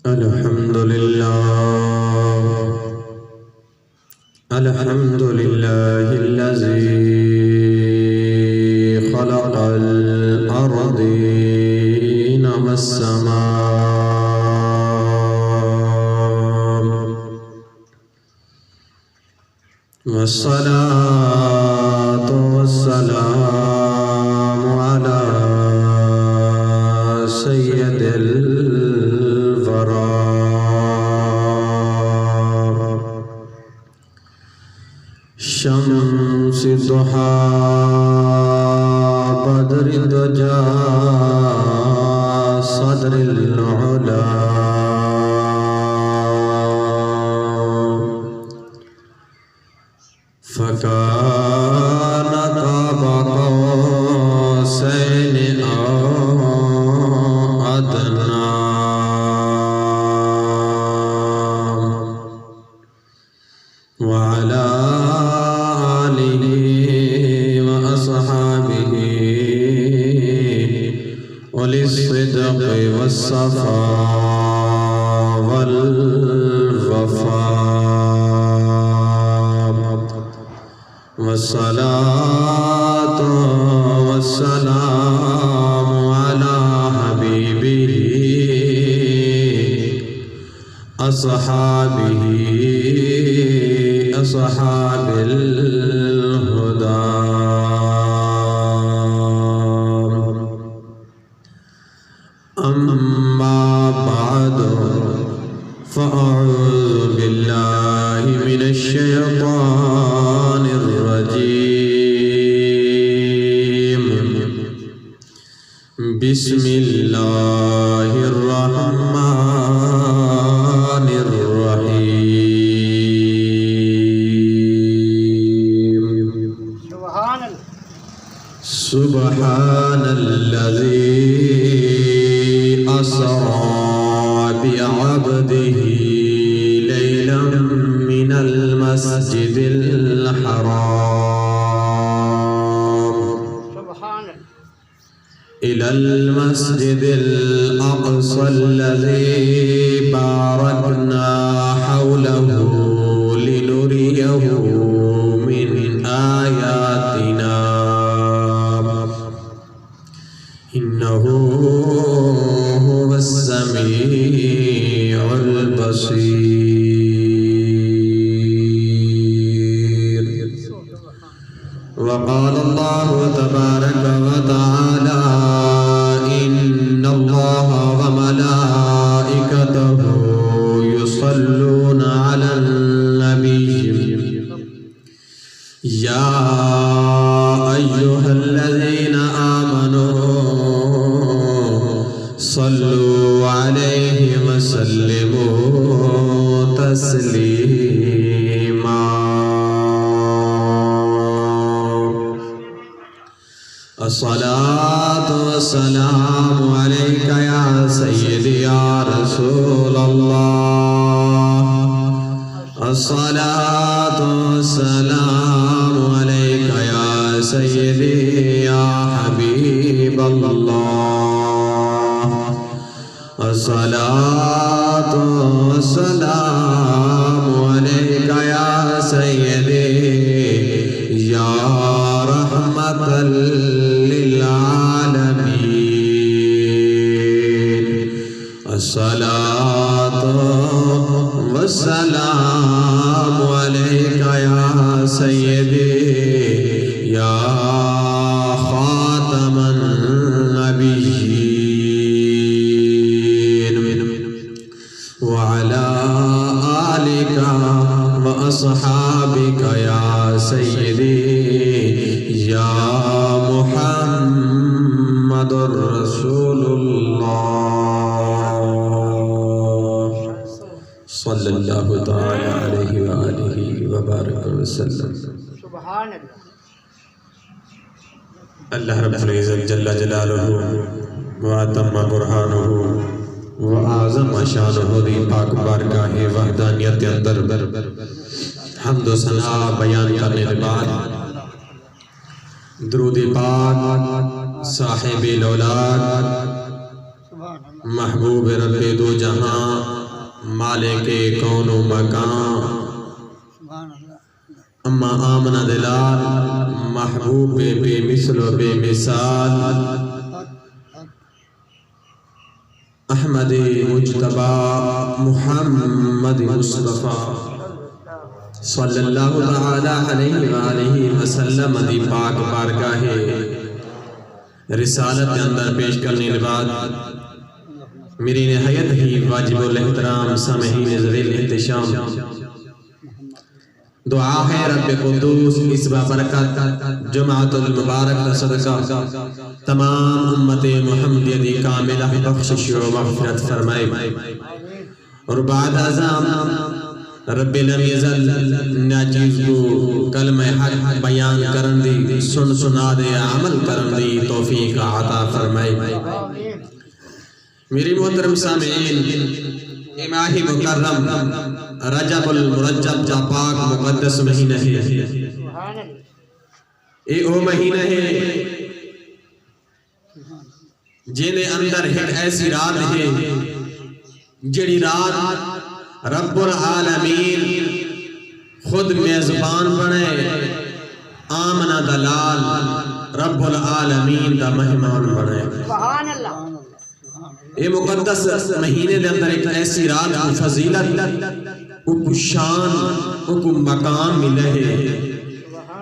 الحمد لله الذي خلق الأرضين والسماء والصلاة والسلام على سيد الورى شمس الضحى بدر الدجى صدر العلا فكان قاب قوسين أو أدنى وعلى آله وأصحابه وللصدق والصفاء والوفاء والصلاة والسلام على حبيبه أصحابه أصحاب الهدى أما بعد فأعوذ بالله من الشيطان الرجيم بسم الله الرحمن الرحيم سبحان الذي أسرى بعبده ليلا من المسجد الحرام إلى المسجد الأقصى الذي باركنا حوله لنريه من آياتنا إنه هو السميع البصير وقال الله تبارك وتعالى إن الله وملائكته يصلون على النبي يا أيها الذين آمنوا صلوا عليه وسلموا تسليما الصلاة والسلام عليك يا سيدي يا رسول الله الصلاة والسلام عليك يا سيدي يا حبيب الله الصلاة والسلام عليك يا سيدي يا رحمة للعالمين الصلاة والسلام عليك يا سيدي يا خاتم النبيين وعلى آلك وأصحابك يا سيدي يا محمد رسول الله صلى الله تعالى عليه وآله وبارك وسلم سبحان اللہ اللہ رب العزت جل جلالہ واتم برہانہ وآزم شانہ دی پاک بارگاہ وحدانیت اندر حمد و ثنا بیان کرنے کے بعد درود پاک صاحب الاولاد محبوب رب دو جہاں مالک کون و مکان اما آمنہ دلال محبوب بے مثل و بے مثال احمد مجتبی محمد مصطفیٰ صلی اللہ تعالی علیہ وآلہ وسلم دی پاک بارگاہ رسالت کے اندر پیش کرنے کے بعد میری نہایت ہی واجب الاحترام سامعین ذلیل احتشام دعا ہے رب قدوس اس بابرکت جمعۃ المبارک صدقہ تمام امت محمدیہ دی کاملہ بخشش و مغفرت فرمائے اور بعد ازام رب لم یزل ناچیز کو کلمہ حق بیان کرن دی سنا دے عمل کرن دی توفیق عطا فرمائے میری محترم سامعین ماہ مکرم رجب المرجب جا پاک مقدس مہینہ ہے اے او مہینہ ہے جینے اندر ایک ایسی رات ہے جڑی رات رب العالمین خود میزبان بنے آمنہ دلال رب العالمین دا مہمان بنے سبحان اللہ یہ مقدس مہینے دے اندر ایک ایسی رات کو فضیلت کو شان کو مقام ملے ہے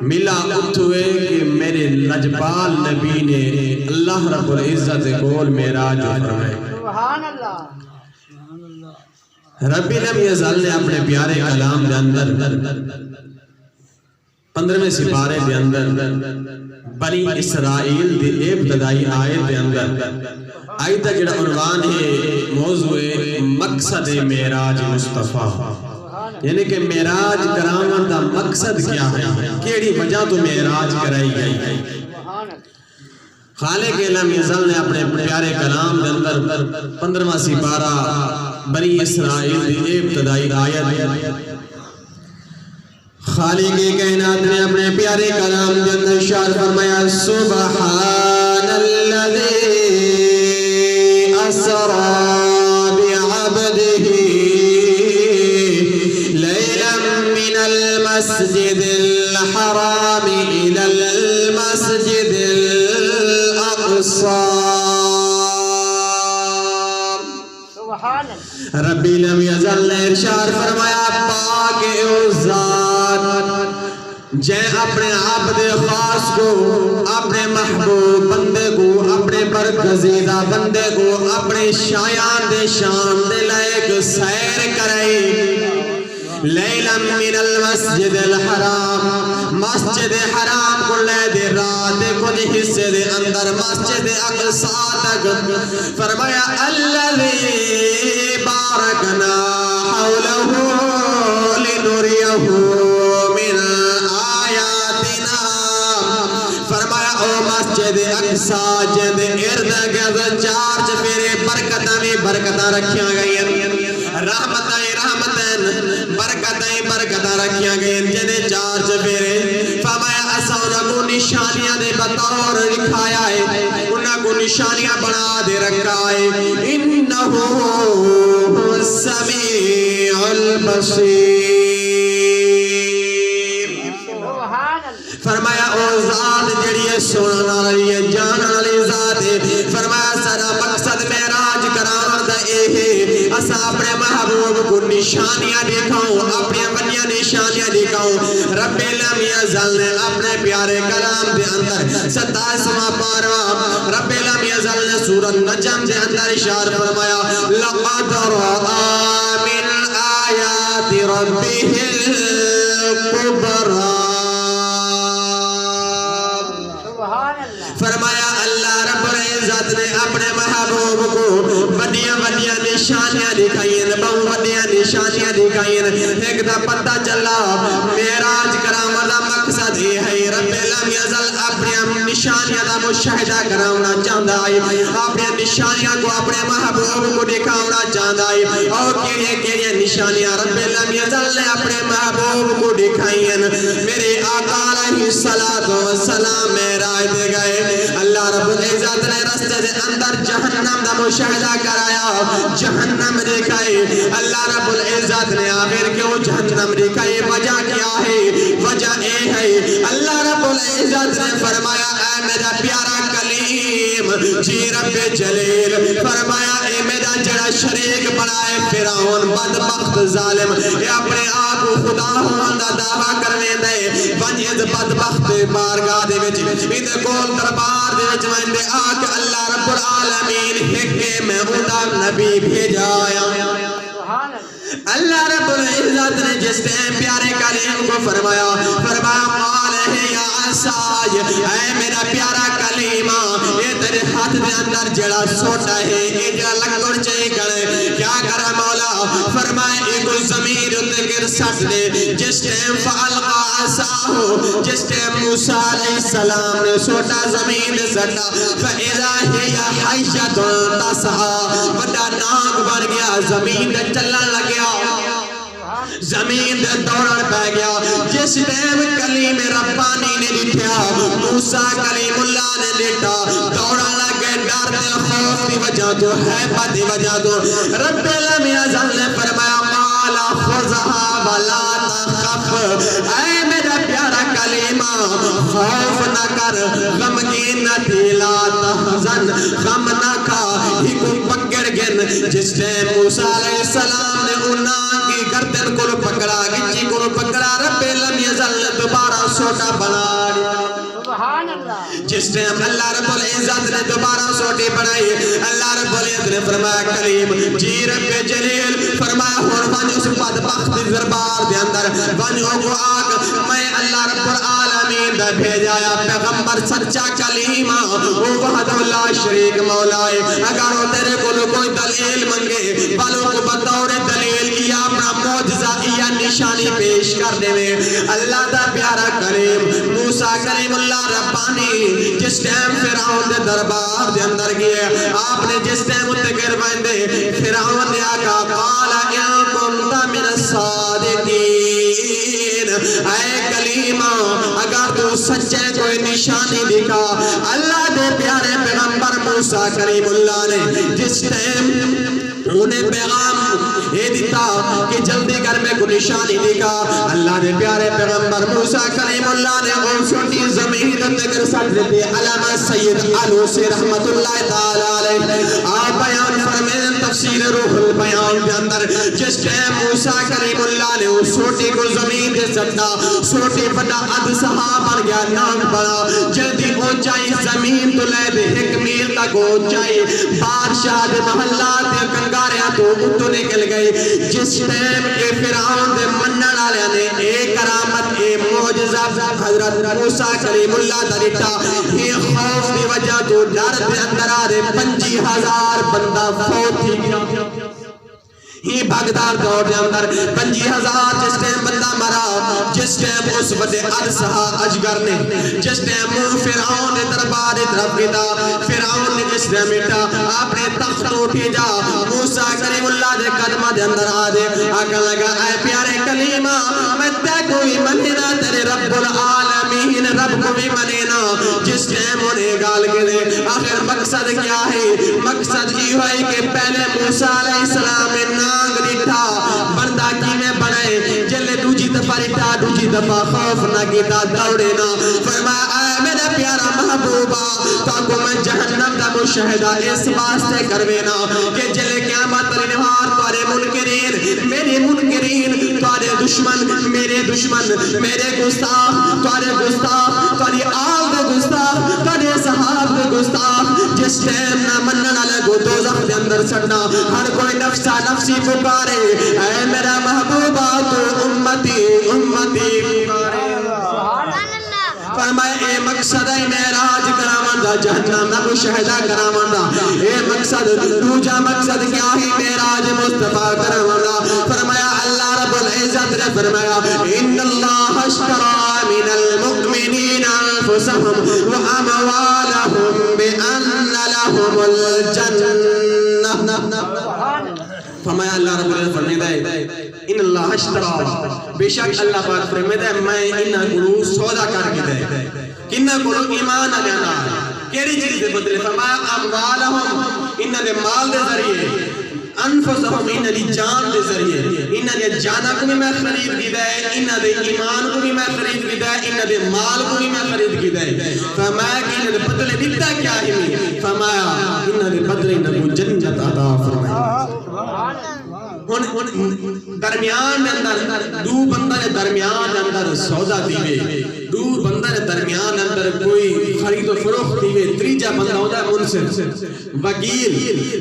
ملا اتوے کہ میرے لجپال نبی نے اللہ رب العزت کول معراج فرمائے سبحان اللہ ربی لم یزل نے اپنے پیارے کلام دے اندر 15ویں سپارے دے اندر بنی اسرائیل دی ابتدائی آیت دے اندر آیت جڑا عنوان ہے موضوع مقصد معراج مصطفیٰ یعنی کہ معراج کرامت دا مقصد کیا ہے کیڑی وجہ تو معراج کرائی گئی خالق لم یزل نے اپنے پیارے کلام دے اندر 15واں سپارہ بنی اسرائیل دی ابتدائی آیت خالق کائنات نے اپنے پیارے کلام دے اندر ارشاد فرمایا سبحان الذی اسرا بعبده لیلا من المسجد الحرام الى المسجد الاقصى ربی لم یزل نے ارشاد فرمایا پاک او ذات جے اپنے عبد خاص کو اپنے محبوب بندے کو اپنے برگزیدہ بندے کو اپنے شایان دے شان دے لائق سیر کرائی لیلا من المسجد الحرام مسجد حرام کو لے دے رات کچھ حصے دے اندر مسجد اقصی تک فرمایا الذی بارکنا حولہ لنریہ من آیاتنا فرمایا او مسجد اقصی جد ارد گرد چار چفیرے برکتہ میں برکتہ رکھیا گئی رحمتیں برکتہ رکھیا گئی جدے چار چفیرے فرمایا اساؤنا کو نشانیاں دے بطور لکھایا ہے انہاں کو نشانیاں بنا دے رکھا ہے انہو السمیع البصیر فرمایا او ذات جڑی ہے سننا رہی ہے جانا رہی ذات ہے فرمایا سارا مقصد معراج کران دا اے ہے اسا اپنے محبوب کو نشانیاں دکھاؤں اپنے بنیاں نشانیاں دکھاؤں رب لم یزل نے اپنے پیارے کلام دے اندر 27واں پارہ رب لم یزل نے سورۃ نجم دے اندر ارشاد فرمایا لقد رأى من آیات ربه الکبریٰ فرمایا اللہ رب العزت نے اپنے محبوب کو بڑیاں بڑیاں نشانیاں دکھائیں بہت بڑیاں نشانیاں دکھائیں ایک دا پتہ چلا معراج کرامت دا مقصد یہ ہے رب لم یزل اپنے نشانیاں دا مشاہدہ کراؤنا چاہتا ہے اپنے نشانیاں کو اپنے محبوب کو دکھاؤنا چاہتا ہے اور کیڑے نشانیاں رب لم یزل نے اپنے محبوب کو دکھائی ہیں میرے آقا علیہ السلام معراج دے گئے اللہ رب العزت نے رستے دے اندر جہنم دا مشاہدہ کرایا جہنم دکھائے اللہ رب العزت نے آخر کیوں جہنم دکھائے وجہ کیا ہے وجہ اے ہے اللہ رب العزت نے فرمایا اے میرا پیارا کلیم جی رب جلیل فرمایا اے میرا جڑا شریک بنائے فرعون بدبخت ظالم اے اپنے آپ خدا ہون دا دعویٰ کرنے دے ونید بدبخت بارگاہ دے وچ ادھر کول دربار دے وچ وندے آکے اللہ رب العالمین ہکے میں اوندا نبی بھیجایا اللہ رب العزت نے جس ٹائم پیارے کلیم کو فرمایا قال ہے یا عصای اے میرا پیارا کلیمہ یہ تیرے ہاتھ دے اندر جڑا سوٹا ہے یہ جڑا لکڑ چاہیے کرے کیا کرا مولا فرمائے یہ کوئی زمین اتے گر سٹ دے جس ٹائم فالقا عصاہو جس ٹائم موسیٰ علیہ السلام نے سوٹا زمین دے سٹا فَإِذَا هِيَ حَيَّةٌ تَسْعَى بڑا ناک بن گیا زمین دے چلن لگیا زمین دے دوڑن پہ گیا جس ٹائم کلیم ربانی نے لٹھیا موسیٰ کلیم اللہ نے لٹھا دوڑن لگے ڈر دے خوف دی وجہ تو حیبت دی وجہ تو رب لم یزل نے فرمایا قال خذها ولا تخف اے میرا پیارا کلیمہ خوف نہ کر غمگین نہ تھی لا تحزن غم نہ کھا ہی کو پکڑ گن جس ٹائم موسیٰ علیہ السلام نے انہاں کی گردن کو پکڑا گچی کو پکڑا رب لم یزل دوبارہ سوٹا بنا جس ٹائم اللہ رب العزت نے دوبارہ سوٹی بنائی اللہ رب العزت نے فرمایا کلیم جی رب جلیل فرمایا ہون وانیو سے بدبخت دربار دے اندر وانیو کو آگ میں اللہ رب العالمین دے بھیجایا پیغمبر سچا کلیمہ وہ وحد اللہ شریک مولائے اگر وہ تیرے کو کوئی دلیل منگے والوں کو بطور دلیل یا اپنا معجزہ یا نشانی پیش کر دے میں اللہ دا پیارا کریم موسیٰ کریم اللہ ربانی جس ٹائم فرعون دے دربار دے اندر گئے آپ نے جس ٹائم اتے گر بائندے فرعون نے آکا قال ان کنت من الصادقین اے کلیمہ اگر تو سچے کوئی نشانی دکھا اللہ دے پیارے پیغمبر موسیٰ کریم اللہ نے جس ٹائم انہیں پیغام یہ دیتا کہ جلدی کر میں کو نشانی دکھا اللہ نے پیارے پیغمبر موسیٰ کلیم اللہ نے اور چھوٹی زمین تکر سٹ دیتے علامہ سید علوسی رحمت اللہ تعالیٰ علیہ آپ بیان فرمین تفسیر روح البیان کے اندر جس ٹائم موسیٰ کلیم اللہ نے اس چھوٹی کو زمین دے سٹا چھوٹی بڑا عد صحاب بن گیا نام بڑا جلدی اونچائی زمین تو لے دے ایک میل تک اونچائی بادشاہ دے محلات دے کنگاریاں تو اتو نکل گئی جس ٹائم کے فرعون دے منن والے نے ایک کرامت ایک معجزہ حضرت موسیٰ کلیم اللہ دریٹا یہ خوف دی وجہ تو ڈر دے اندر آرے 50,000 بندہ فوت ہی گیا ہی بغداد دور دے اندر 50,000 جس ٹائم بندہ مرا جس ٹائم اس بڑے عرصہ اجگر نے جس ٹائم فرعون نے دربار طرف گیا فرعون نے جس ٹائم اٹھا اپنے تخت اٹھی جا موسیٰ کریم اللہ دے قدمہ دے اندر آدھے آکا لگا اے پیارے کلیمہ میں تے کوئی منینا تیرے رب العالمین رب کو بھی منینا جس ٹائم انہیں گال کے دے آخر مقصد کیا ہے مقصد یہ ہوئی کہ پہلے موسیٰ علیہ السلام نانگ دیتا بندہ کی میں بڑھائے جلے دوجی دفعہ دیتا دوجی دفعہ خوف نہ کیتا دوڑے نہ فرمایا اے میرا پیارا محبوبہ تاکو میں جہنم دا مشاہدہ اس واسطے کروینا کہ جلے قیامت رنوار توارے منکرین میرے منکرین توارے دشمن میرے گستاخ توارے آل دے گستاخ توارے صحاب دے گستاخ جس ٹائم نہ منن والے کو دوزخ دے اندر سڑنا ہر کوئی نفسا نفسی پکارے اے میرا محبوبہ تو امتی پکارے فرمائے اے مقصد ہے معراج کرامان دا جہنم دا مشاہدہ کرامان دا اے مقصد دوجا مقصد کیا ہی معراج مصطفیٰ کرامان دا فرمایا اللہ رب العزت نے فرمایا ان اللہ اشترى من فرمایا اللہ رب العزت فرمائے ہے ان اللہ اشترا، بے شک اللہ پاک فرمائے ہے میں انہاں کو سودا کر کے دے کنہ کو ایمان آ جانا کیڑی چیز دے بدلے فرمایا اموالہم انہاں دے مال دے ذریعے، انفسہم انہاں دی جان دے ذریعے، انہاں دے جانا کو بھی میں خرید کی دے، انہاں دے ایمان کو بھی میں خرید کی دے، انہاں دے مال کو بھی میں خرید کی دے. فرمایا کہ انہاں دے بدلے دیتا کیا ہے؟ فرمایا انہاں دے بدلے انہاں کو جنت عطا فرمائی. درمیان اندر دو بندہ دے درمیان اندر سودا دیوے، دو بندہ دے درمیان اندر کوئی خرید و فروخت دیوے، تریجا بندہ ہوتا ہے منصف وکیل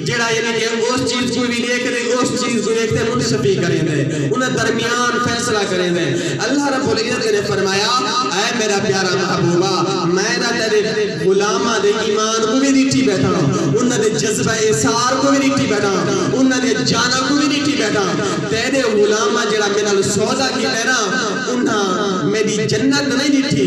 جڑا یعنی کہ اس چیز کو بھی دیکھ دے اس چیز کو دیکھتے منصفی کریں دے انہیں درمیان فیصلہ کریں دے. اللہ رب العزت نے فرمایا اے میرا پیارا محبوبہ میں تیرے غلامہ دے ایمان کو بھی دیٹھی بیٹھا انہیں دے جذبہ اثار کو بھی دیٹھی بیٹھا انہیں دے جانا کو بھی دیٹھی بیٹھا تیرے غلامہ جڑا میرا سودا کی لینا انہاں میری جنت نہیں دیٹھی.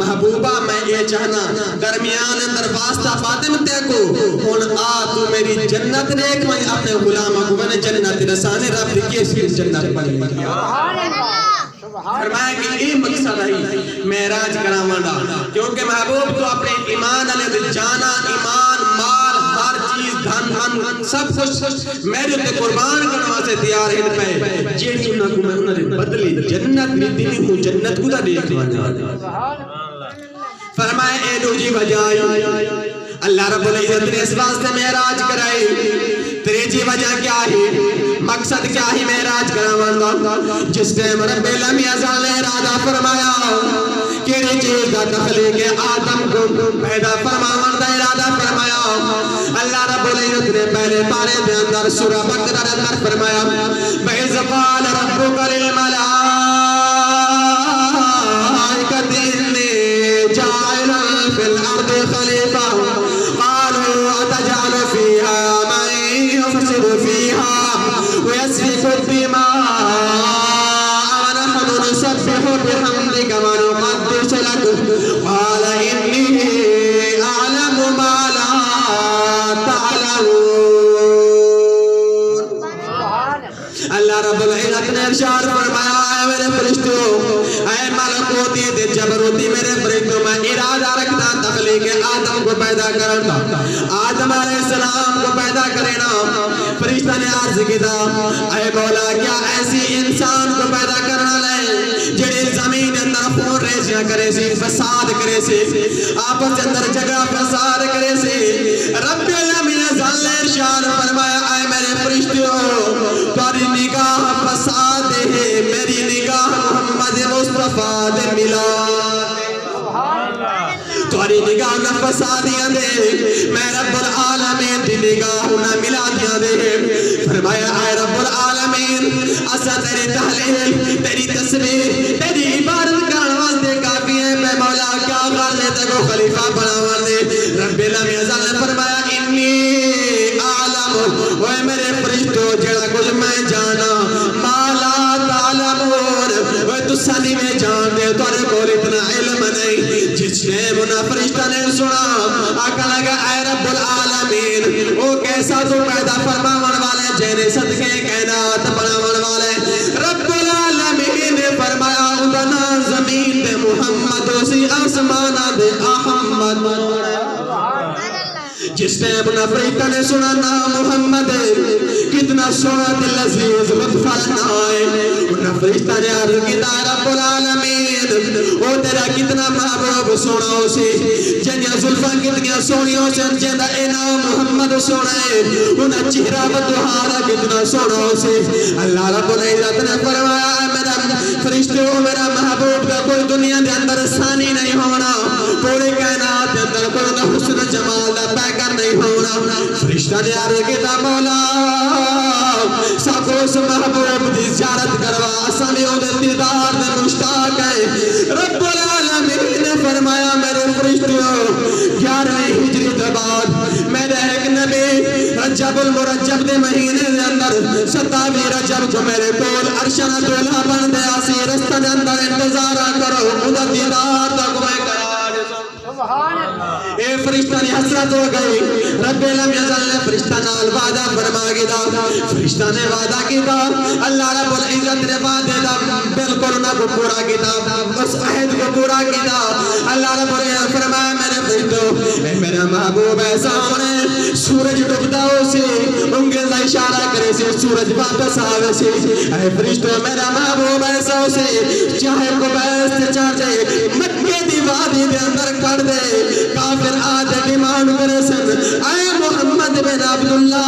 محبوبہ میں یہ چاہنا درمیان اندر واسطہ فاطم تے کو ہون آ تو میری جنت دیکھ میں اپنے غلامہ کو میں نے جنت رسانے رب دیکھئے اس کی جنت پڑھ لیا. فرمایا کہ یہ مقصد ہے معراج کراوانا کیونکہ محبوب تو اپنے ایمان علیہ جانا ایمان مال ہر چیز دھن من سب کچھ میرے تے قربان کرنے سے تیار ہیں پہ جیڑی انہاں کو میں انہاں نے بدلی جنت دیتی نہیں ہوں جنت کو دا دیکھوانا. فرمائے اے دو جی بجائی اللہ رب العزت نے اس واسطے معراج کرائی تیری جی وجہ کیا ہے مقصد کیا ہے معراج کراوانا جس ٹائم رب لم یزل نے ارادہ فرمایا کیڑی چیز دا تخلیق آدم کو پیدا فرماون دا ارادہ فرمایا اللہ رب العزت نے پہلے پارے دے اندر سورہ بقرہ دے اندر فرمایا وَإِذْ قَالَ رَبُّكَ لِلْمَلَائِكَةِ إِنِّي جَاعِلٌ فِي الْأَرْضِ خَلِيفَةً قَالُوا أَتَجْعَلُ فِيهَا مَن يُفْسِدُ فِيهَا وَيَسْفِكُ الدِّمَاءَ وَنَحْنُ نُسَبِّحُ بِحَمْدِكَ وَنُقَدِّسُ لَكَ قَالَ إِنِّي أَعْلَمُ مَا لَا تَعْلَمُونَ. اللہ رب العزت نے ارشاد فرمایا اے میرے فرشتوں اے ملکوتی تے جبروتی میرے فرشتوں میں ارادہ رکھتا تخلیق آدم کو پیدا کرنا آدم علیہ السلام کو پیدا کرنا. فرشتہ نے عرض کیتا اے مولا کیا ایسی انسان کو پیدا کرنا لے جڑے زمین اندر خون ریزیاں کرے سی فساد کرے سی آپس اندر جگہ فساد کرے سی. رب لم یزل نے ارشاد فرمایا اے میرے فرشتوں تاری نگاہ فساد ہے میری نگاہ محمد مصطفیٰ دے ملاد تاری نگاہ نہ فسادیاں دے میں رب العالمین دی نگاہ نہ ملادیاں دے. فرمایا اے رب العالمین اسا تیری تحلیل تیری تسبیح تیری عبادت کرن واسطے کافی ہے میں مولا کیا غرض ہے تے کو خلیفہ بناون دے. رب لم یزل نے فرمایا انی اعلم اے میرے فرشتوں جڑا کچھ میں جانا ما لا تعلمون اے تساں نہیں جان دے تورے کول اتنا علم نہیں. جس نے منا فرشتہ نے سنا آقا لگا اے رب العالمین او کیسا تو پیدا فرماون والے جینے صدقے کائنات بناون والے. رب العالمین نے فرمایا ادنا زمین دے محمد اسی آسمانہ دے احمد. جس نے اپنا فرشتہ نے سنا نام محمد کتنا سونا دل عزیز لطف نائے انہا فرشتہ نے عرض کیتا رب العالمین او تیرا کتنا محبوب سونا ہو سی جنیا ظلفہ کتنیا سونی ہو سی جندہ اے نام محمد سونا ہے انہا چہرہ بدوہارا کتنا سونا ہو سی. اللہ رب العزت نے فرمایا میرا فرشتہ میرا محبوب کا کوئی دنیا دے اندر ثانی نہیں ہونا پورے کائنات دے اندر کوئی حسن جمال دا پیکر نہیں ہونا. فرشتہ نے عرض کیتا مولا ساکو اس محبوب دی زیارت کروا سمیوں دے دیدار دے مشتاق ہے. رب العالمین نے فرمایا میرے فرشتوں 11ویں ہجری کے بعد میرے ایک نبی رجب المرجب دے مہینے دے اندر 27 رجب کو میرے کول عرشنا دولہ بن دے آسی رستہ دے اندر انتظارہ کرو خدا دیدار تک میں کرا. اے فرشتہ نے حسرت ہو گئی رب لم یزل نے فرشتہ نال وعدہ فرما گیا فرشتہ نے وعدہ کیتا اللہ رب العزت نے وعدے دا بالکل نہ کو پورا کیتا اس عہد کو پورا کیتا اللہ رب العزت فرمایا میرے فرشتوں اے میرا محبوب ہے سامنے سورج ڈوبتا ہو سے انگل دا اشارہ کرے سے سورج واپس آوے سے اے فرشتوں میرا محبوب ہے سو سے چاہے کو بیس سے چاہ جائے مکے دی وادی دے اندر کر دے کافر آج ڈیمانڈ کرے سن اے محمد بن عبداللہ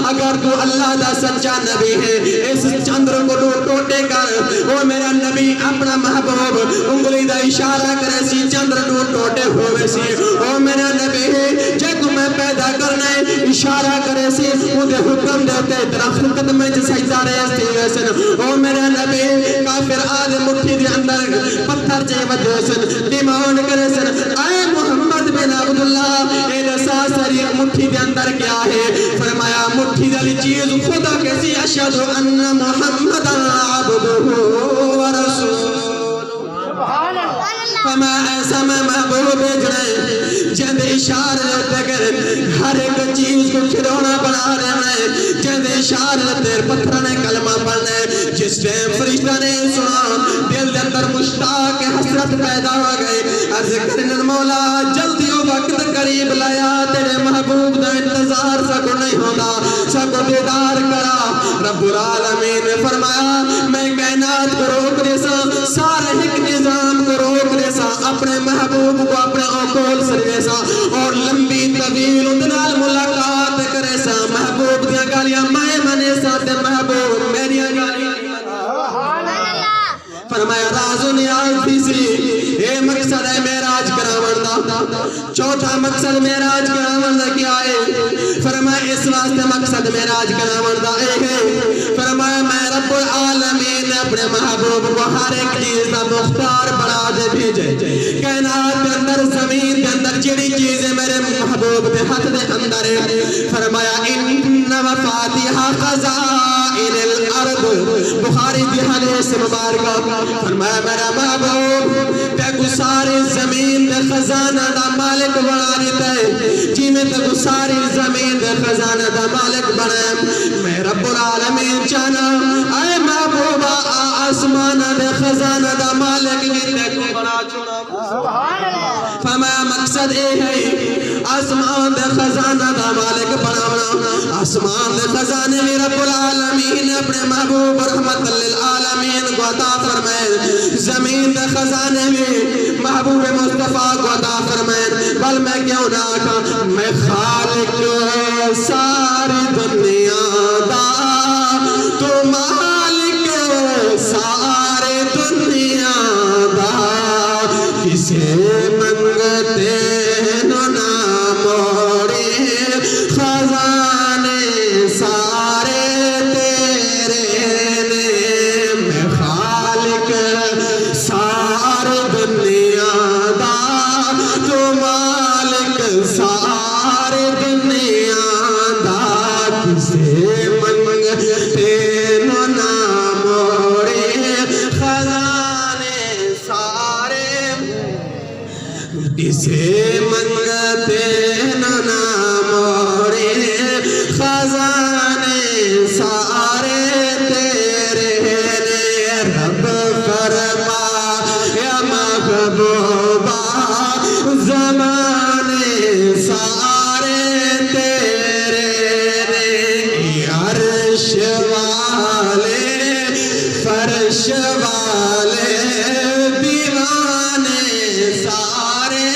اگر تو اللہ دا سچا نبی ہے اس چندر کو ٹوٹے کر وہ میرا نبی اپنا محبوب انگلی دا اشارہ کرے سی چندر ٹوٹے ہوئے سی وہ میرا نبی ہے جب میں پیدا کرنا ہے اشارہ کرے سی مجھے حکم دیتے درخت قدمیں سجدہ رہے سن وہ میرا نبی کافر آج مٹھی دے اندر پتھر چے وجہ سن ڈیمانڈ کرے سن اے محمد بن عبداللہ اے ساسری مٹھی دے اندر کیا ہے فرمایا مٹھی دلی چیز خدا کیسی اشہد ان محمد عبدہ ورسول فما ایسا میں محبوب بھیجنے جند اشارت کر ہر ایک چیز کو کھلونا بنا رہے جند اشارت تیر پتھر نے کلمہ پڑھنے جس ٹیم فرشتہ نے سنا دل دے اندر مشتاق حسرت پیدا ہو گئے عرض کرن مولا جلدی وقت قریب لایا تیرے محبوب دا انتظار سکو نہیں ہوتا سکو دیدار کرا رب العالمین نے فرمایا میں کائنات کو روک ریسا سارے ایک نظام کو روک ریسا اپنے محبوب کو اپنے اوکول سرویسا اور لمبی طویل ادنال ملاقات کرے سا محبوب دیا گالیاں میں منے ساتھ محبوب میری گالیاں فرمایا رازو نیاز تھی سی اے مقصد ہے میراج کراون دا چوتھا مقصد میراج کراون دا کیا ہے فرمایا اس واسطے مقصد میراج کراون دا ہے فرمایا میں رب العالمین نے اپنے محبوب کو ہر ایک چیز دا مختار بنا دے بھیجے کائنات کے اندر زمین کے اندر جڑی چیزیں میرے محبوب دے ہاتھ دے اندر ہے فرمایا ان وفاتحہ خزائن الارض بخاری دی حدیث مبارکہ فرمایا میرا محبوب تے ساری زمین دے خزانہ دا مالک بنا دیتا ہے جی میں تے ساری زمین دے خزانہ دا مالک بنا میں رب العالمین چانا اے محبوبہ آسمان دے خزانہ دا مالک تے کو بنا چنا فرمایا مقصد اے ہے آسمان دے خزانہ دا مالک بناونا آسمان دے خزانے میں رب العالمین اپنے محبوب رحمت للعالمین کو عطا فرمائے زمین دے خزانے میں محبوب مصطفیٰ کو عطا فرمائے بل میں کیوں نہ کہا میں خالق ساری دنیا دا تو مالک ساری دنیا دا کسے منگتے نو نہ موڑے خزانے سارے تیرے نے میں خالق ساری دنیا دا تو مالک ساری دنیا دا کسے منگتے نو نہ موڑے خزانے سارے کسے منگتے نہ موڑے خزانے سارے تیرے نے رب فرما یا محبوبہ زمانے سارے تیرے نے عرش والے فرش والے دیوانے سارے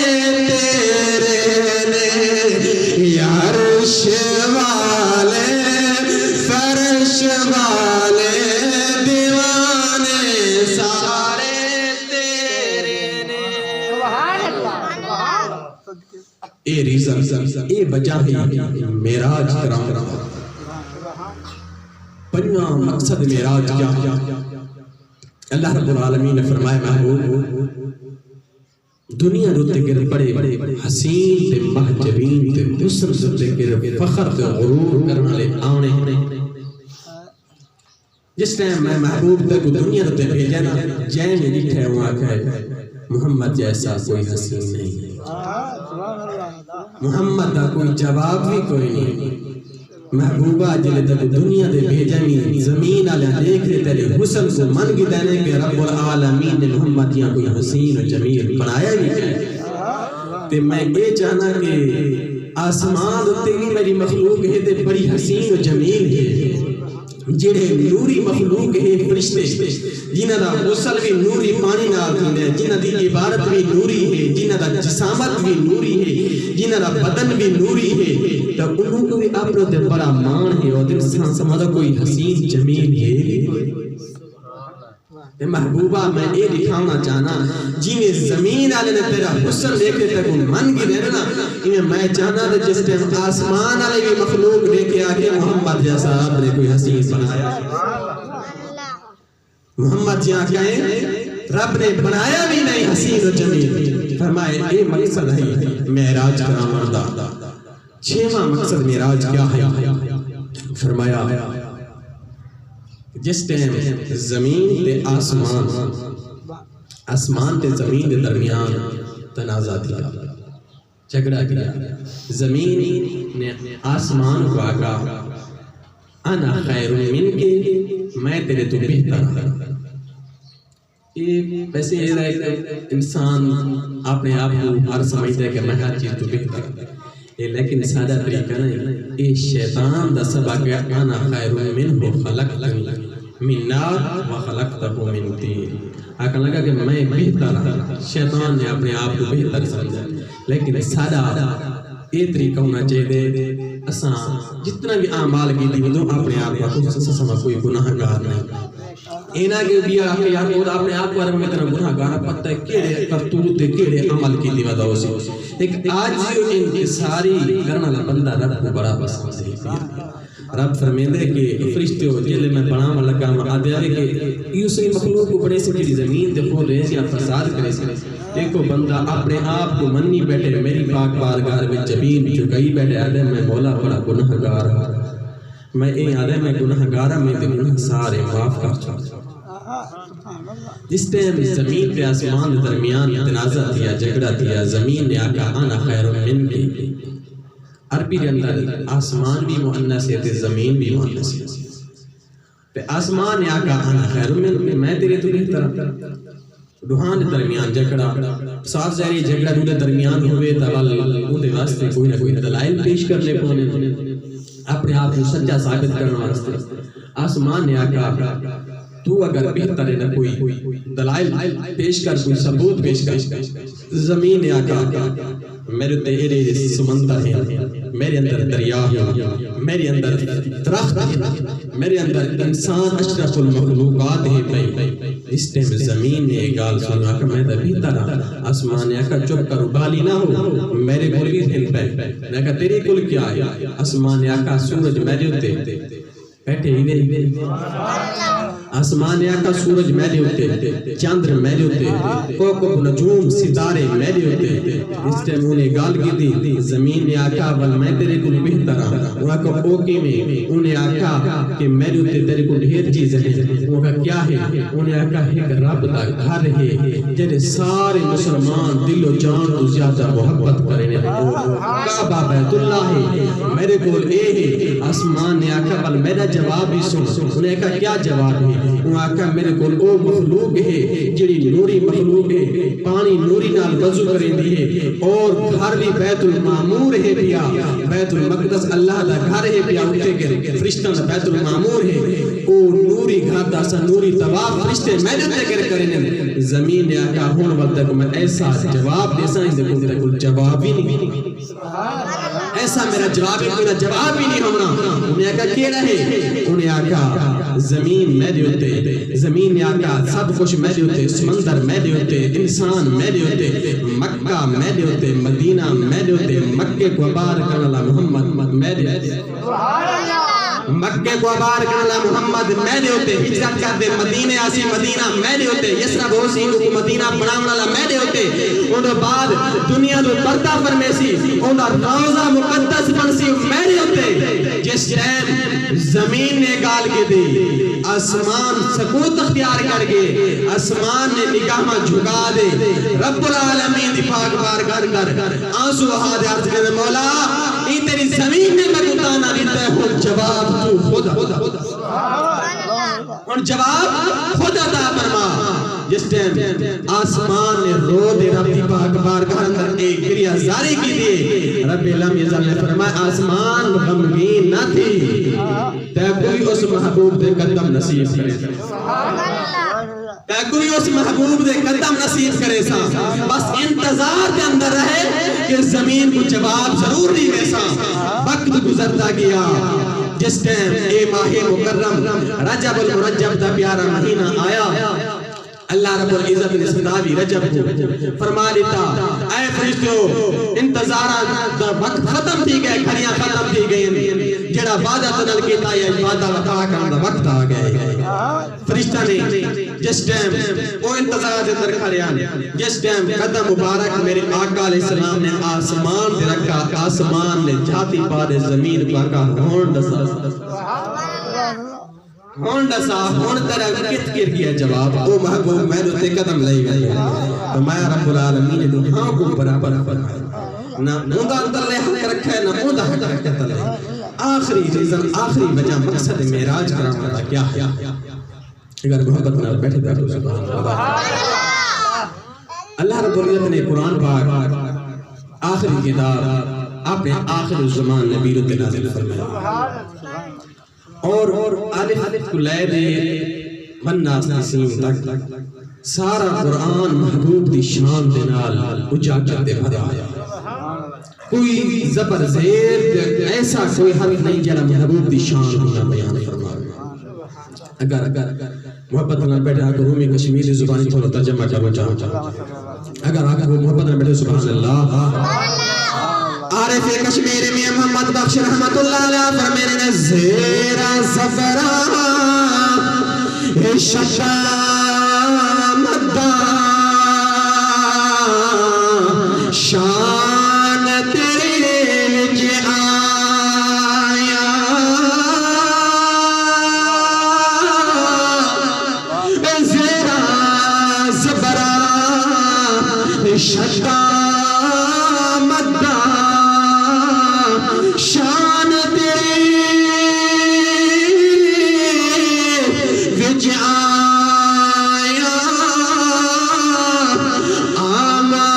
تیرے نے عرش والے فرش والے دیوانے سارے تیرے نے اے ریزن اے وجہ ہی میراج کرام پنجواں مقصد میراج کیا اللہ رب العالمین نے فرمایا محبوب دنیا روتے گر بڑے حسین تے محجبین تے مصر روتے گر فخر تے غرور کرنا لے آنے جس ٹائم میں محبوب تک دنیا روتے بھیجے نا جائیں میں جٹھے ہوں آکھا ہے محمد جیسا کوئی حسین نہیں، محمد دا کوئی جواب بھی کوئی نہیں۔ محبوبہ جلے تک دنیا دے بھیجنی زمین آلے دیکھ دے تیرے حسن کو من کی دینے کہ رب العالمین نے محمد یہاں کوئی حسین و جمیل بنایا بھی جائے۔ تے میں یہ چاہنا کہ آسمان ہوتے ہی میری مخلوق ہے تے بڑی حسین و جمیل ہے، جڑے نوری مخلوق ہے فرشتے جنہ دا غسل بھی نوری پانی نال تھیندے، جنہ دی عبارت بھی نوری ہے، جنہ دا جسامت بھی نوری ہے، جنہ دا بدن بھی نوری ہے، تو انہوں کو بھی اپنے دے بڑا مان ہے اور انسان سمجھا کوئی حسین جمیل ہے۔ محبوبہ میں یہ دکھانا چاہنا جنہیں زمین آلے نے تیرا حسن دیکھے تک من کی دینا، انہیں میں چاہنا تھا جس ٹائم آسمان آلے بھی مخلوق دیکھے آگے محمد جیسا آپ نے کوئی حسین بنایا، محمد جہاں کہیں رب نے بنایا بھی نہیں حسین و جمیل۔ فرمائے اے مقصد ہے معراج کا مردہ، چھواں مقصد معراج کیا ہے؟ فرمایا جس ٹائم زمین تے آسمان، آسمان تے زمین دے درمیان تنازع دیا، جھگڑا کیا، زمین نے آسمان کو آگا انا خیر من کے، میں تیرے تو بہتر ہوں۔ ویسے یہ ہے کہ انسان اپنے آپ کو ہر سمجھتا ہے کہ میں ہر چیز تو بہتر ہوں، لیکن سادہ طریقہ نہیں، یہ شیطان دا سبق ہے انا خیر منہ خلقتنی من نار و خلقتہ من طین۔ آقا لگا کہ میں بہتر ہوں، شیطان نے اپنے آپ کو بہتر سمجھا، لیکن سادہ یہ طریقہ ہونا چاہیے اساں جتنا بھی اعمال کی دی وہ اپنے آپ کو سمجھ کوئی گناہ گار نہیں، اینا کے بھی آخر یار وہ اپنے آپ کو میں اتنا گناہ گارا پتہ ہے کیڑے کرتوت تے کیڑے عمل کی دی وجہ سے ایک آج انکساری کرنا والا بندہ رب کو بڑا پسند ہے۔ رب فرمیندے کہ فرشتے ہو جلے میں بناون لگا میں آدھے آگے کہ یہ اسی مخلوق کو بڑے سے جڑی زمین تے کھول رہے یا فساد کرے سے دیکھو بندہ اپنے آپ کو منی بیٹھے میری پاک بارگاہ میں جبین چکائی بیٹھے آدھے میں مولا بڑا گناہ گار میں اے آدھے میں گناہ گارہ میں دے گناہ سارے معاف کر چاہتا۔ جس ٹائم زمین پہ آسمان درمیان تنازع دیا جھگڑا دیا، زمین نے آقا انا خیر من کے، عربی کے اندر آسمان بھی مؤنث ہے زمین بھی مؤنث ہے، پہ آسمان نے آقا انا خیر من کے، میں تیرے تو بہتر دوہان درمیان جھگڑا ساتھ ظاہری جھگڑا دو درمیان ہوئے تول اون دے واسطے کوئی نہ کوئی دلائل پیش کرنے پونے اپنے آپ کو سچا ثابت کرنے واسطے آسمان نے آقا تو اگر بہتر ہے نہ کوئی دلائل پیش کر کوئی ثبوت پیش کر، زمین نے آقا میرے تیرے سمندر ہیں، میرے اندر دریا ہیں، میرے اندر درخت ہیں، میرے اندر انسان اشرف المخلوقات ہیں، اس ٹائم زمین نے ایک گال سنا کہ میں بہتر ہوں، آسمان نے آقا چپ کر بالی نہ ہو میرے کل بھی دن پہ میں کہا تیرے کل کیا ہے؟ آسمان نے آقا سورج میرے ہوتے بیٹھے ہی آسمان نے آقا سورج میرے ہوتے، چاندر میرے ہوتے، کوکب نجوم ستارے میرے ہوتے، اس ٹائم انہیں گال کی دی زمین نے آقا بل میں تیرے کو بہتر ہوں، انہاں کو اوکی میں انہیں آقا کہ میرے ہوتے تیرے کو ڈھیر چیز ہے، انہاں کا کیا ہے؟ انہیں آقا ایک رب دا گھر ہے جنہیں سارے مسلمان دل و جان تو زیادہ محبت کرنے کعبہ بیت اللہ ہے، میرے کو اے ہے۔ آسمان نے آقا بل میرا جواب بھی سن، انہیں کہا کیا جواب ہے؟ وہ آقا میرے کول او مخلوق ہے جڑی نوری مخلوق ہے، پانی نوری نال وضو کریں دی ہے، اور گھر بھی بیت المعمور ہے پیا، بیت المقدس اللہ دا گھر ہے پیا، اٹھے کے فرشتہ دا بیت المعمور ہے، او نوری گھر دا سا نوری طواف فرشتے میں جو کرنے زمین نے آقا ہون وقت تک میں ایسا جواب دے سائیں دے کول جواب ہی نہیں، ایسا میرا جواب ہے جواب ہی نہیں ہونا۔ انہیں آقا کیڑا ہے؟ انہیں آقا زمین میرے ہوتے، زمین نے آقا سب کچھ میرے ہوتے، سمندر میرے ہوتے، انسان میرے ہوتے، مکہ میرے ہوتے، مدینہ میرے ہوتے، مکہ کو آباد کرنے والا محمد میرے ہوتے، مکے کو آباد کرنا محمد میرے ہوتے ہجرت کر دے مدینے آسی مدینہ میرے ہوتے یسرب ہوسی کو مدینہ بناونا میرے ہوتے انہوں بعد دنیا تو پردہ فرمیسی انہوں روزہ مقدس بنسی میرے ہوتے جس ٹائم زمین نے گال کے دی آسمان سکوت اختیار کر گئے آسمان نے نگاہ میں جھکا دے رب العالمین دی پاک بار کر آنسو ہاتھ عرض کرنے مولا ای تیری زمین نے مکتانا دیتا ہے اور جواب تو خدا اور جواب خدا دا فرما جس ٹائم آسمان نے رو دے رب دی پاک بار کر ایک گریہ زاری کی دی رب علم یزال نے فرمایا آسمان غمگین نہ تھی تے کوئی اس محبوب دے قدم نصیب کرے کوئی اس محبوب دے قدم نصیب کرے سا بس انتظار دے اندر رہے کہ زمین کو جواب ضرور دی دے سا وقت گزرتا گیا جس ٹائم اے ماہ مکرم رجب المرجب دا پیارا مہینہ آیا اللہ رب العزت نے ستاوی رجب کو فرما دیتا اے فرشتو انتظارات وقت ختم تھی گئے کھڑیاں ختم تھی گئے جڑا وعدہ تنل کیتا یا وعدہ عطا کرنا وقت آ گئے فرشتہ نے جس ٹائم وہ انتظار دے اندر کھڑیا جس ٹائم قدم مبارک میرے آقا علیہ السلام نے آسمان دے رکھا آسمان نے جاتی پادے زمین پاکا ہونڈ سا ہونڈ سا ہونڈ ترہ کت گر گیا جواب او محبوب میں نے قدم لئی گئی تو میں رب العالمین نے ہاں کو برابر فرمایا نہ موندہ اندر لے حق رکھا ہے نہ موندہ حق رکھا تلے آخری ریزن آخری وجہ مقصد معراج کرامہ کیا ہے اگر محبت نہ بیٹھے بیٹھے سبحان اللہ اللہ رب العزت نے قرآن پاک آخری کتاب اپنے آخر الزمان نبی رد نازل فرمایا اور الف کو لے دے والناس نسیم تک سارا قرآن محبوب دی شان دے نال اجاگر دے بھرا کوئی زبر زیر ایسا کوئی حرف نہیں جڑا محبوب دی شان کو نہ بیان فرما اگر محبت نہ بیٹھے آگے رومی کشمیری زبانی تھوڑا ترجمہ کرو چاہو اگر آگے محبت نہ بیٹھے سبحان اللہ عارف کشمیر میں محمد بخش رحمت اللہ علیہ فرمینے نے زیرہ زفرہ ششا مدہ شان تیرے لجے آیا زیرہ زفرہ ششا شان تیری وچ آیا آما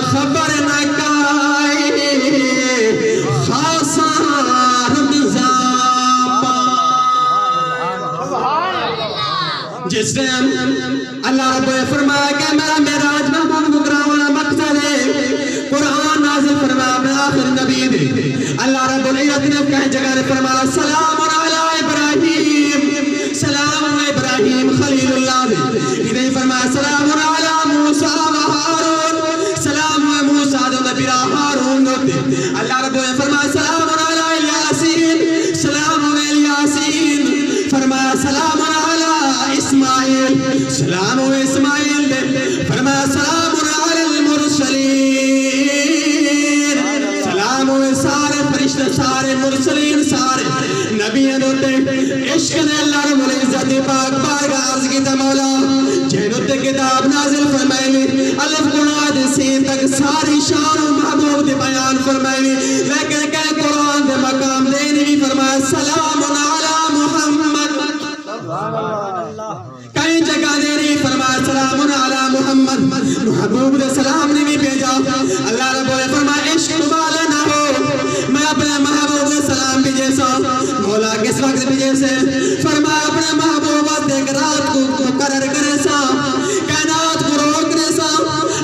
خبر نہ کائی خاصا رمضان جس ٹائم اللہ رب نے فرمایا کہ میرا معراج محبوب کو کرانا مقصد ہے قرآن نازل فرمایا اپنے آخر نبی دے اللہ رب العزت نے کہیں جگہ نے فرمایا سلام علی ابراہیم سلام ابراہیم خلیل اللہ دے ادھے فرمایا سلام علی موسیٰ و ہارون سلام موسیٰ دے نبی ہارون دے اللہ رب نے فرمایا سلام علی الیاسین سلام الیاسین فرمایا سلام علی اسماعیل سلام اسماعیل دے فرمایا سلام علی المرسلین سلام سارے فرشتے سارے مرسلین سارے نبیوں ہوتے عشق نے اللہ رب العزت پاک بارگاہ عرض کی مولا جنوں تے کتاب نازل فرمائی الف قرآن سین تک ساری شان و محبوب دے بیان فرمائی لیکن کہ قرآن دے مقام دے نہیں فرمایا سلام علی محمد کئی جگہ دے نہیں فرمایا سلام علی محمد محبوب دے سلام نے بھی بھیجا اللہ رب نے فرمایا عشق والا نہ ہو میں اپنے محبوب دے سلام بھی جیسا مولا کس وقت بھی جیسے فرمایا اپنے محبوب ایک رات کو مقرر کرے سا کائنات کو روکنے سا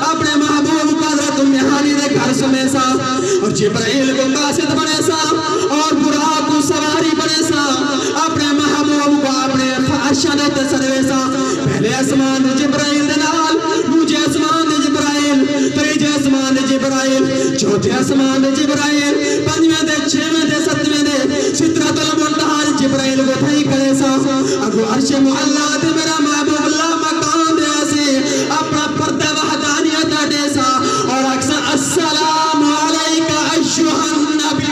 اپنے محبوب قدرت میہانی دے گھر سمے سا اور جبرائیل کو قاصد بنے سا اور براق کو سواری بنے سا اپنے محبوب کو اپنے فرشتے تے سروے سا پہلے اسمان جبرائیل دے نال دوجے اسمان جبرائیل تیجے اسمان جبرائیل چوتھے اسمان جبرائیل پنجویں دے چھویں دے ستویں دے سدرۃ المنتہا جبرائیل کو تھئی کرے سا اگو عرش معلا تے میرا محبوب اللہ مقام دے سے اپنا پردہ وحدانیت دے سا اور اکثر السلام علیکہ ایھا النبی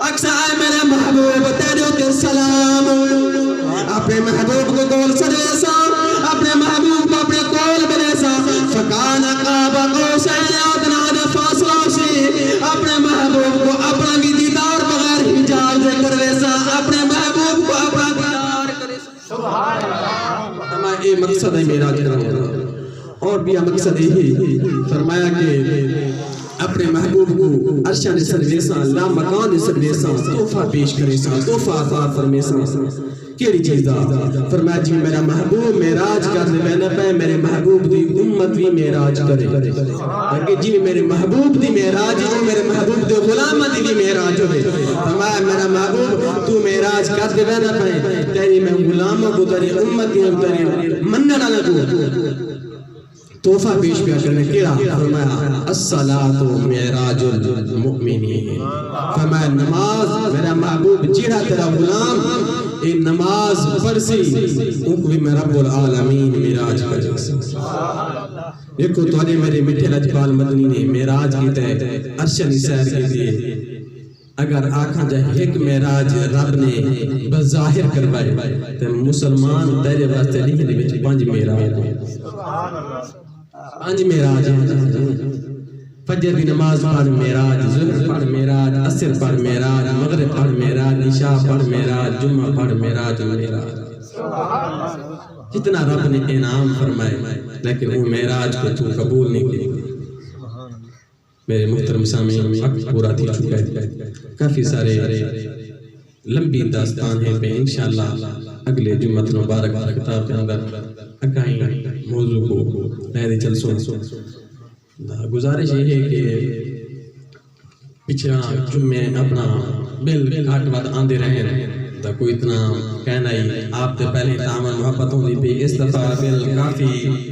اکثر اے میرے محبوب تیرے اوپر سلام اپنے محبوب کو گول سجے سا اپنے محبوب کو اپنے کول بلے سا فکان قاب قوسین ادنا دے فاصلہ سے اپنے محبوب کو اپنا بھی دیدار بغیر حجاب دے کروے سا اپنے محبوب کو اپنا دیدار کرے سا سبحان اللہ ہمارا یہ مقصد ہے معراج کا اور بھی مقصد ہے فرمایا کہ اپنے محبوب کو عرشہ نے سرویسا لا مکان نے سرویسا تحفہ پیش کرے سا تحفہ عطا فرمے سا کیڑی چیز دا فرمایا جی میرا محبوب معراج کر دے میں نہ پہ میرے محبوب دی امت بھی معراج کرے کہ جی میرے محبوب دی معراج ہو میرے محبوب دی غلام دی بھی معراج ہوئے فرمایا میرا محبوب تو معراج کر دے میں نہ پہ تیری میں غلاموں کو تیری امت دی تیری مننا نہ لگو تحفہ پیش پیا کرنے کیڑا فرمایا الصلاۃ معراج المؤمنین فرمایا نماز میرا محبوب جیڑا تیرا غلام اے نماز پڑھ سی ان کو بھی میں رب العالمین معراج کرے دیکھو تو نے میرے میٹھے لجپال مدنی نے معراج کی تے عرش کی سیر کی دیے اگر آکھاں جائے ایک معراج رب نے بظاہر کروائے تے مسلمان تیرے واسطے لکھے دے وچ 5 معراج پانچ معراج فجر کی نماز پڑھ معراج ظہر پڑھ معراج عصر پڑھ معراج مغرب پڑھ معراج عشاء پڑھ معراج جمعہ پڑھ معراج جتنا رب نے انعام فرمائے لیکن وہ معراج کو تو قبول نہیں کی میرے محترم سامعین وقت پورا تھی چکا ہے کافی سارے لمبی داستان ہے پہ انشاءاللہ اگلے جمعہ مبارک کتاب کے اندر اکائیں موضوع کو نئے جلسوں گزارش یہ ہے کہ پچھلا جمعے اپنا بل گھاٹ وقت آندے رہے تو کوئی اتنا کہنا ہی آپ سے پہلے تعامل محبتوں دی بھی اس دفعہ بل کافی